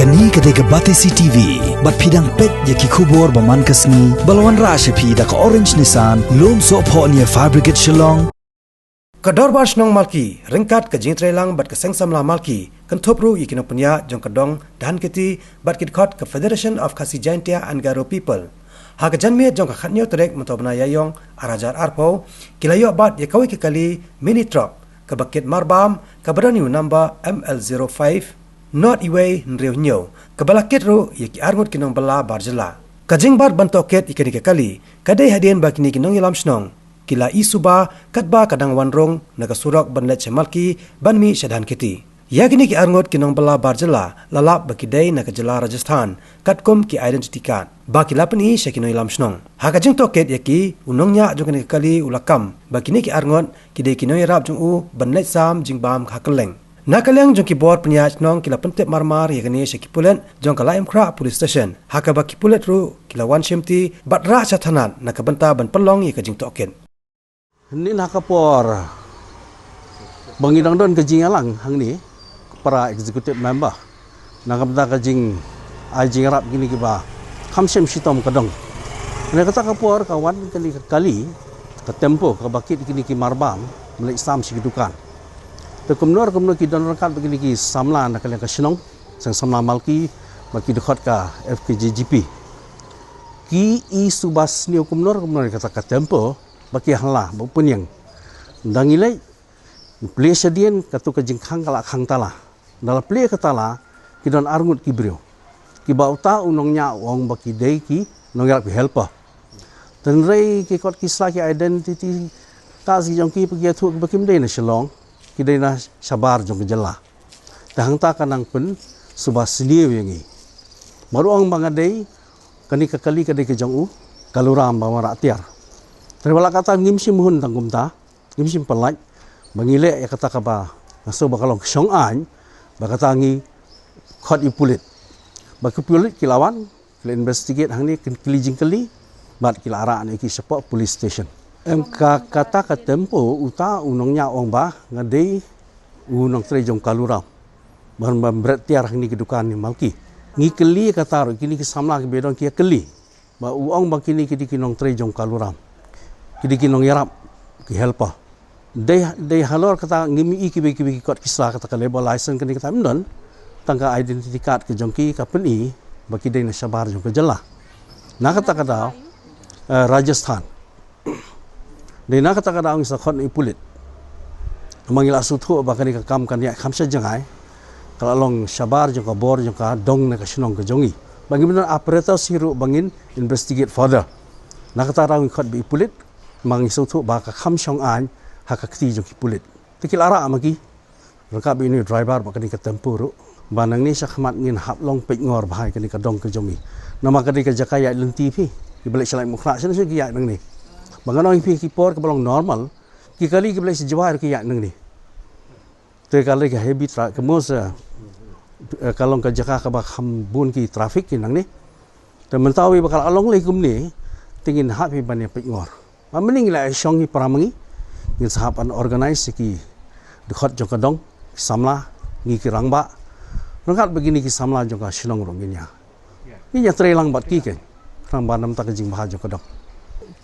Kani kadega Batesi TV, bat pidang pet yaki kubor baman kasni, balawan rasha pi da ka orange nisan, lom so po niya fabricate Shnong. Kador bar Shnong Malki, ringkat ke jingtrelang bat ke sengsamla Malki, kentopru ikinopnya jong kedong dan keti bat kitkot ke Federation of Khasi Jaintia and Garo People. Hak janme jong ka khatnyo trek mentobna yayong arajar arpo, kilayo bat yakawi kekali mini truck ke bakit marbam ke beraniu number ML05 Not Iway Nreo kebalakit ru yaki arngut kinong bala bar Jylla. Kajing bar bantoket ikani kekali kadai hadian bakini kinong ilam Shnong. Kila isuba katba kadang wanrong nagasurok banlet Malki banmi syadhan kiti. Yakini ki arngut kinong bala bar Jylla lalap bakidai naga Jylla Rajasthan katkum ki identity card. Baki lapani syakino ilam Shnong. Hakajing toket yaki unongnya jong kekali ulakam bakini ki arngut kidai kinong irap jong u banlet sam jingbam hakeleng. Nakalang jong kibor punya Shnong kila pentep marmar yakni syakipulet jong kala imkra police station. Haka baki pulet ru kila wan shimti bat ra chathanan nakabenta ban pelong yakajing token. Ni nakapor bangidang don kajing alang hang ni para executive member nakabenta kajing ajing rap gini kiba kamsem sitom kadong. Nek kata kapor kawan kali ke tempo ke bakit kini ki marbam melek sam sigidukan. Te kumnor ki don rangkat begini ki samla nak kalian ke Shnong sang samla Malki bagi dekat ka FKJGP ki I subas ni kumnor kata ka tempo bagi hala bopun yang dangilai play sedien katu ka jingkhang kala khang tala dala play katala ki don arngut ki brio ki bauta unongnya wong baki dei ki nongyap helper tenrei ki kot ki slaki identity ta si jong ki pergi thu bakim dei na Shnong kidai na sabar jong Jylla. Tahang ta kanang pun subas seniu yangi. Baru ang mga day kani kakali kadai ke jong u kaluram ba mara tiar. Terwala kata ngimsim hun tangkum ta, ngimsim pelaj bangile ya kata ka ba ngaso bakalong Shnong an ba kata ngi khot ipulit. Ba kupulit kilawan kila investigate hang ni kilijing kali bat kila ara ni ki support police station. MK kata ka tempo uta unongnya ong ba ngadei unong tre jong kaluram ban bambret tiar ni kedukan ni Malki ngi keli kata kini ki samla ki bedon ki keli ba uong ba kini ki kinong tre jong kaluram kidi kinong yarap ki helpa dei halor kata ngimi ki ki kot kisla kata ka label license kini kata mendon tangka identity card ke jong ki kapeni ba ki dei na sabar jong ke Jylla na kata Rajasthan Di nak kata kada ang sakot ni pulit. Mangila suthu ba kani ka kam kan ya khamsa jangai. Kalalong sabar jong ka bor jong ka dong na ka Shnong ka jongi. Bagi benar operator siru bangin investigate further. Nak kata rawi khot bi pulit mangi suthu ba ka kham Shnong an hakakti jong ki pulit. Tikil ara magi. Raka bi ni driver ba kani ka tempuru. Banang ni sa khmat ngin haplong pek ngor bahai kani ka dong ka jongi. Nama kani ka jakaya lenti pi. Ibalik salai mukhra sini sini ya nang ni. Bangan orang pi kipor ke balong normal, kikali ke boleh sejawar ke yak neng ni. Terkali ke heavy traffic, kemus kalau ke Jakarta ke hambun ki traffic ki nang ni. Dan mentawi bakal along lagi kum ni, tingin hak pi banyak pengor. Mending lah Shnong ni peramangi, ni sahapan organize ki dekat jong kadong, samla ngi ki rangba. Rangkat begini ki samla jong ka Shnong ronginya. Ini terelang bat ki ke, rangba nam tak jing bahaj jong kadong.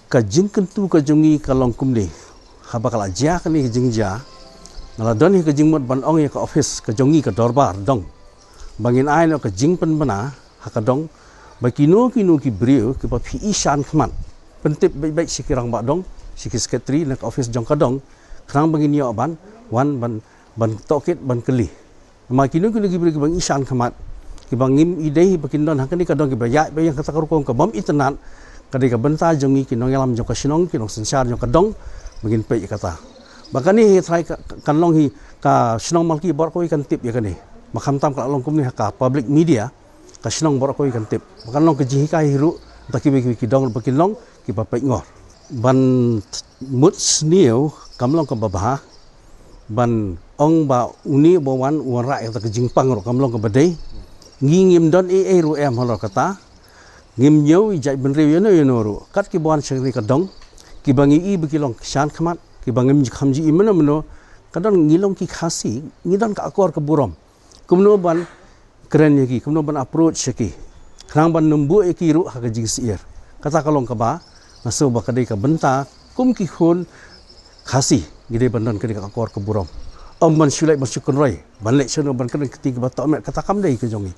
Kajing kentu kajongi kalong kumde haba kala ja kani kajing ja nala don hi kajing mot ban ong ya ka office kajongi ka dorbar dong bangin ai no kajing pen bana hakadong bakino kino ki brio ki pa phi ishan khman pentip baik sikirang ba dong sikis secretary na office jong kadong krang bangin yo ban wan ban tokit ban keli ma kino ki brio ki bang ishan khmat ki bangim idei bakindon hakani kadong ki bayai bayang kata karukong ka bom internet kadai ka benta jongi kinong yalam jong ka Shnong kinong sensar jong ka dong begin pe kata bakani try kanlong hi ka Shnong Malki bor ko ikan tip ya kani makam tam ka long kumni ka public media ka Shnong bor ko ikan tip kanlong ka jihi ka hiru taki ki dong bakin long ki pa pe ngor ban mut sniu kamlong ka babah ban ong ba uni bo wan ra ka jingpang ro kamlong ka badai ngingim don ru em holor kata ngim nyau ijai benriu yono ru kat ki buan sengri kadong ki bangi I bekilong shan khamat ki bangim khamji imeno kadang ngilong ki khasi ngidon ka akor ke burom kumno ban keren yaki kumno ban approach yaki kenang ban numbu yaki ru ha jing siir kata kalong ka ba maso ba kadai ka benta kum ki khun khasi gide bandon kadai ka kor ka burom ban sulai ban sukun roi ban lek sono ban kadai ketiga ba met kata kam dai ke jongi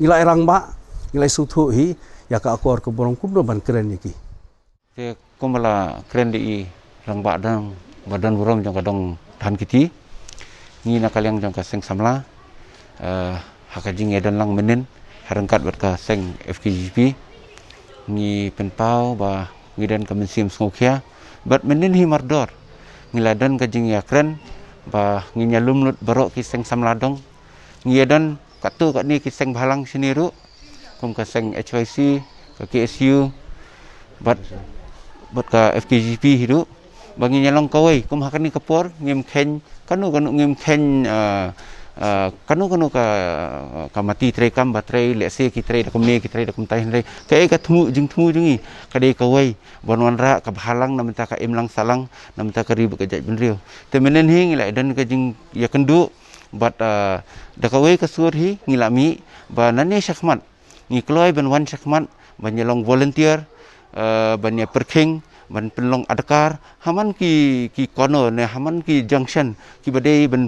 ngilai rang ba ngilai suthu hi ya ka kor ka burom kumno ban keren yaki te kumala keren di rang ba dang badan burom jong kadong than kiti ni na kalyang jong ka seng samla hakajing edan lang menen harangkat bat ka seng FKGP ni penpau ba ngidan ka mensim sngokya bat menen hi mardor ngiladan ka jing ya kren ba nginyalum lut barok ki seng samladong ngiadan katu kat ni ki seng bhalang siniru kum ka seng HYC ka KSU bat ka FKGP hidu bagi nyalong kawai kum hakani kapor ngim khen kanu ngim khen kanu ka mati tre kam batrai lese ki tre da kumne ki tre da kum tai hre kai ka thmu jing jingi kadai kawai bonwan ra ka bhalang namta ka imlang salang namta ka rib ka jaj benrio te menen hi ngila dan ka jing ya kendu bat da kawai ka sur hi ngilami ba nane shakmat ngi kloi ben wan shakmat ban nyalong volunteer ban ya perking ban penlong adakar haman ki kono ne haman ki junction ki badai ban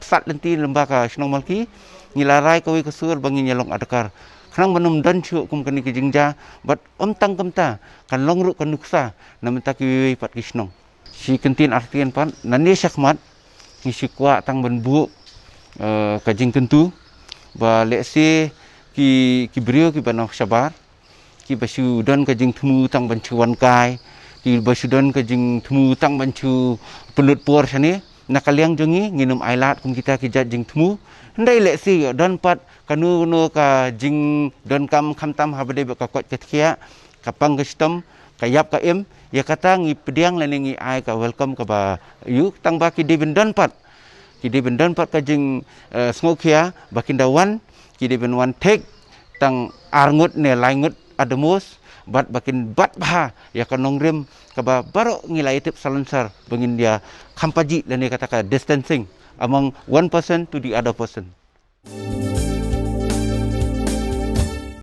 sat lenti lembaga Shnong Malki ngilarai kawai kasur bangi nyalong adakar khnang banum dan chu kum kani ki jingja bat tang kamta kan longru kan nuksa namta ki wi pat ki Shnong si kentin artian pan nani syakmat ni sikwa tang ban bu ka jing tentu ba lesi ki brio ki banau sabar ki basu don ka jing thmu tang ban chuan kai ki basu don ka jing thmu tang ban chu pelut por sani nakaliang jongi nginum ailat kum kita kijat jing thmu ndai leksi don pat kanu ka jing don kam khamtam habade ka kot ketkia kapang gestom kayap ka em ya kata ngi pediang lenengi ai ka welcome ka ba yu tang ba ki deben don pat ka jing smokia bakindawan ki deben wan tek tang arngut ne laingut ademos bat bakin bat bah ya kanong rem kaba baro ngilai tip salansar bangin dia kampaji dan dia kata distancing among one person to the other person.